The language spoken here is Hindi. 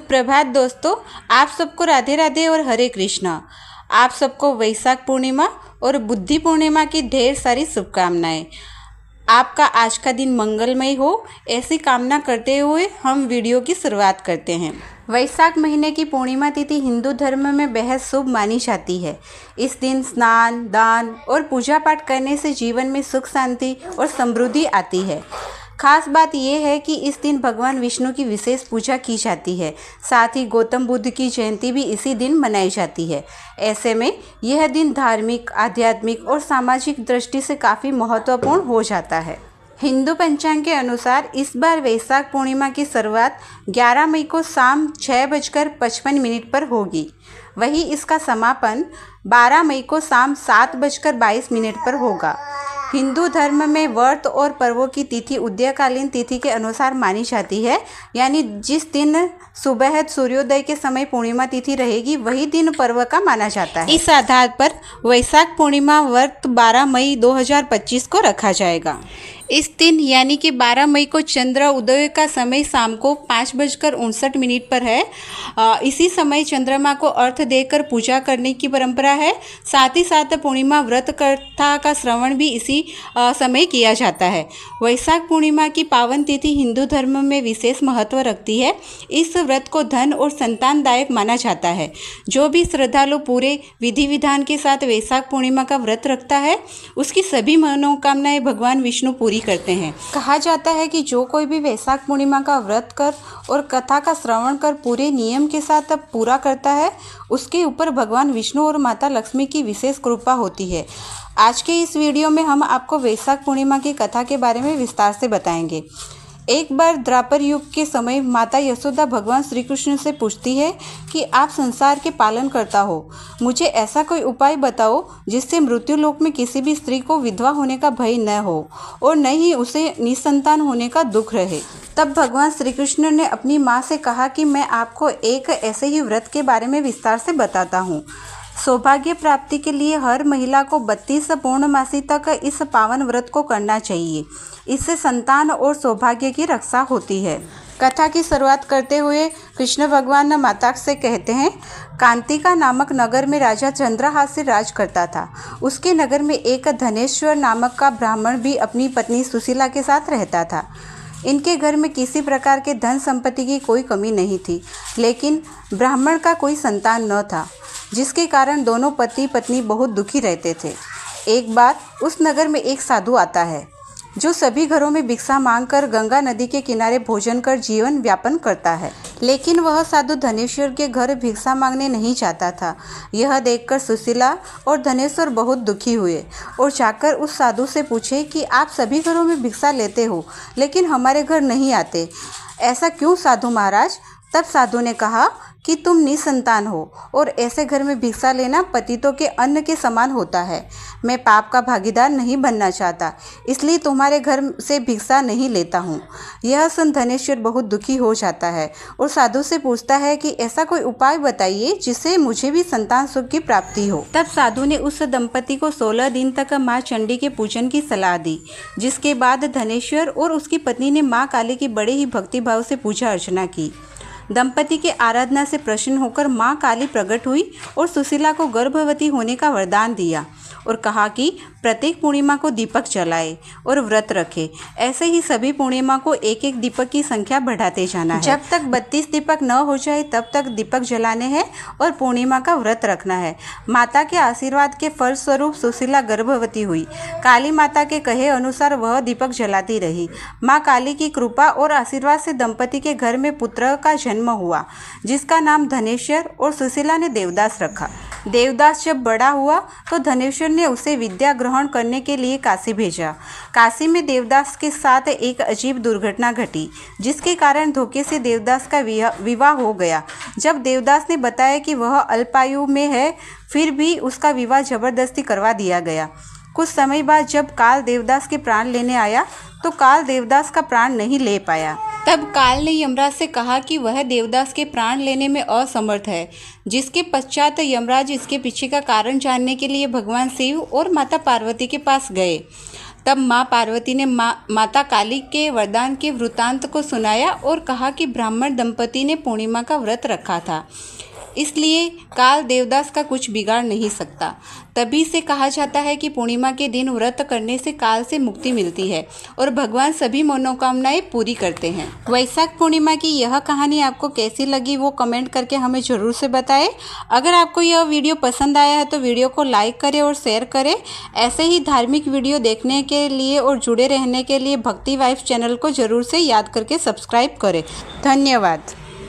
सुप्रभात दोस्तों, आप सबको राधे राधे और हरे कृष्णा। आप सबको वैशाख पूर्णिमा और बुद्धि पूर्णिमा की ढेर सारी शुभकामनाएं। आपका आज का दिन मंगलमय हो, ऐसी कामना करते हुए हम वीडियो की शुरुआत करते हैं। वैशाख महीने की पूर्णिमा तिथि हिंदू धर्म में बेहद शुभ मानी जाती है। इस दिन स्नान, दान और पूजा पाठ करने से जीवन में सुख, शांति और समृद्धि आती है। खास बात यह है कि इस दिन भगवान विष्णु की विशेष पूजा की जाती है। साथ ही गौतम बुद्ध की जयंती भी इसी दिन मनाई जाती है। ऐसे में यह दिन धार्मिक, आध्यात्मिक और सामाजिक दृष्टि से काफ़ी महत्वपूर्ण हो जाता है। हिंदू पंचांग के अनुसार इस बार वैशाख पूर्णिमा की शुरुआत 11 मई को शाम 6:55 पर होगी। वहीं इसका समापन 12 मई को शाम 7:22 पर होगा। हिंदू धर्म में व्रत और पर्वों की तिथि उदयकालीन तिथि के अनुसार मानी जाती है, यानी जिस दिन सुबह सूर्योदय के समय पूर्णिमा तिथि रहेगी वही दिन पर्व का माना जाता है। इस आधार पर वैशाख पूर्णिमा व्रत 12 मई 2025 को रखा जाएगा। इस दिन यानी कि 12 मई को चंद्र उदय का समय शाम को 5:59 पर है। इसी समय चंद्रमा को अर्घ्य देकर पूजा करने की परंपरा है। साथ ही साथ पूर्णिमा व्रत कथा का श्रवण भी इसी समय किया जाता है। वैशाख पूर्णिमा की पावन तिथि हिंदू धर्म में विशेष महत्व रखती है। इस व्रत को धन और संतानदायक माना जाता है। जो भी श्रद्धालु पूरे विधि विधान के साथ वैशाख पूर्णिमा का व्रत रखता है, उसकी सभी मनोकामनाएं भगवान विष्णु पूरी करते हैं। कहा जाता है कि जो कोई भी वैशाख पूर्णिमा का व्रत कर और कथा का श्रवण कर पूरे नियम के साथ पूरा करता है, उसके ऊपर भगवान विष्णु और माता लक्ष्मी की विशेष कृपा होती है। आज के इस वीडियो में हम आपको वैशाख पूर्णिमा की कथा के बारे में विस्तार से बताएंगे। एक बार द्वापर युग के समय माता यशोदा भगवान श्री कृष्ण से पूछती है कि आप संसार के पालन करता हो, मुझे ऐसा कोई उपाय बताओ जिससे मृत्यु लोक में किसी भी स्त्री को विधवा होने का भय न हो और न ही उसे निसंतान होने का दुख रहे। तब भगवान श्री कृष्ण ने अपनी माँ से कहा कि मैं आपको एक ऐसे ही व्रत के बारे में विस्तार से बताता हूँ। सौभाग्य प्राप्ति के लिए हर महिला को 32 पूर्णमासी तक इस पावन व्रत को करना चाहिए। इससे संतान और सौभाग्य की रक्षा होती है। कथा की शुरुआत करते हुए कृष्ण भगवान माता से कहते हैं, कांतिका नामक नगर में राजा चंद्रहास राज करता था। उसके नगर में एक धनेश्वर नामक का ब्राह्मण भी अपनी पत्नी सुशीला के साथ रहता था। इनके घर में किसी प्रकार के धन संपत्ति की कोई कमी नहीं थी, लेकिन ब्राह्मण का कोई संतान न था, जिसके कारण दोनों पति पत्नी बहुत दुखी रहते थे। एक बार उस नगर में एक साधु आता है, जो सभी घरों में भिक्षा मांगकर गंगा नदी के किनारे भोजन कर जीवन व्यापन करता है। लेकिन वह साधु धनेश्वर के घर भिक्षा मांगने नहीं चाहता था। यह देखकर सुशीला और धनेश्वर बहुत दुखी हुए और जाकर उस साधु से पूछे कि आप सभी घरों में भिक्षा लेते हो, लेकिन हमारे घर नहीं आते, ऐसा क्यों साधु महाराज? तब साधु ने कहा कि तुम निसंतान हो और ऐसे घर में भिक्षा लेना पतितों के अन्न के समान होता है। मैं पाप का भागीदार नहीं बनना चाहता, इसलिए तुम्हारे घर से भिक्षा नहीं लेता हूँ। यह सुन धनेश्वर बहुत दुखी हो जाता है और साधु से पूछता है कि ऐसा कोई उपाय बताइए जिससे मुझे भी संतान सुख की प्राप्ति हो। तब साधु ने उस दंपति को 16 दिन तक माँ चंडी के पूजन की सलाह दी, जिसके बाद धनेश्वर और उसकी पत्नी ने माँ काली की बड़े ही भक्तिभाव से पूजा अर्चना की। दंपति के आराधना से प्रसन्न होकर माँ काली प्रकट हुई और सुशीला को गर्भवती होने का वरदान दिया और कहा कि प्रत्येक पूर्णिमा को दीपक जलाए और व्रत रखे। ऐसे ही सभी पूर्णिमा को एक एक दीपक की संख्या बढ़ाते जाना है। जब तक 32 दीपक न हो जाए तब तक दीपक जलाने हैं और पूर्णिमा का व्रत रखना है। माता के आशीर्वाद के फलस्वरूप सुशीला गर्भवती हुई। काली माता के कहे अनुसार वह दीपक जलाती रही। माँ काली की कृपा और आशीर्वाद से दंपति के घर में पुत्र का जन्म हुआ, जिसका नाम धनेश्वर और सुशीला ने देवदास रखा। देवदास जब बड़ा हुआ तो धनेश्वर ने उसे विद्या ग्रहण करने के लिए काशी भेजा। काशी में देवदास के साथ एक अजीब दुर्घटना घटी, जिसके कारण धोखे से देवदास का विवाह हो गया। जब देवदास ने बताया कि वह अल्पायु में है, फिर भी उसका विवाह जबरदस्ती करवा दिया गया। कुछ समय बाद जब काल देवदास के प्राण लेने आया तो काल देवदास का प्राण नहीं ले पाया। तब काल ने यमराज से कहा कि वह देवदास के प्राण लेने में असमर्थ है, जिसके पश्चात यमराज इसके पीछे का कारण जानने के लिए भगवान शिव और माता पार्वती के पास गए। तब माँ पार्वती ने माता काली के वरदान के वृत्तांत को सुनाया और कहा कि ब्राह्मण दंपति ने पूर्णिमा का व्रत रखा था, इसलिए काल देवदास का कुछ बिगाड़ नहीं सकता। तभी से कहा जाता है कि पूर्णिमा के दिन व्रत करने से काल से मुक्ति मिलती है और भगवान सभी मनोकामनाएं पूरी करते हैं। वैशाख पूर्णिमा की यह कहानी आपको कैसी लगी वो कमेंट करके हमें ज़रूर से बताएं। अगर आपको यह वीडियो पसंद आया है तो वीडियो को लाइक करें और शेयर करें। ऐसे ही धार्मिक वीडियो देखने के लिए और जुड़े रहने के लिए भक्ति वाइब्स चैनल को ज़रूर से याद करके सब्सक्राइब करें। धन्यवाद।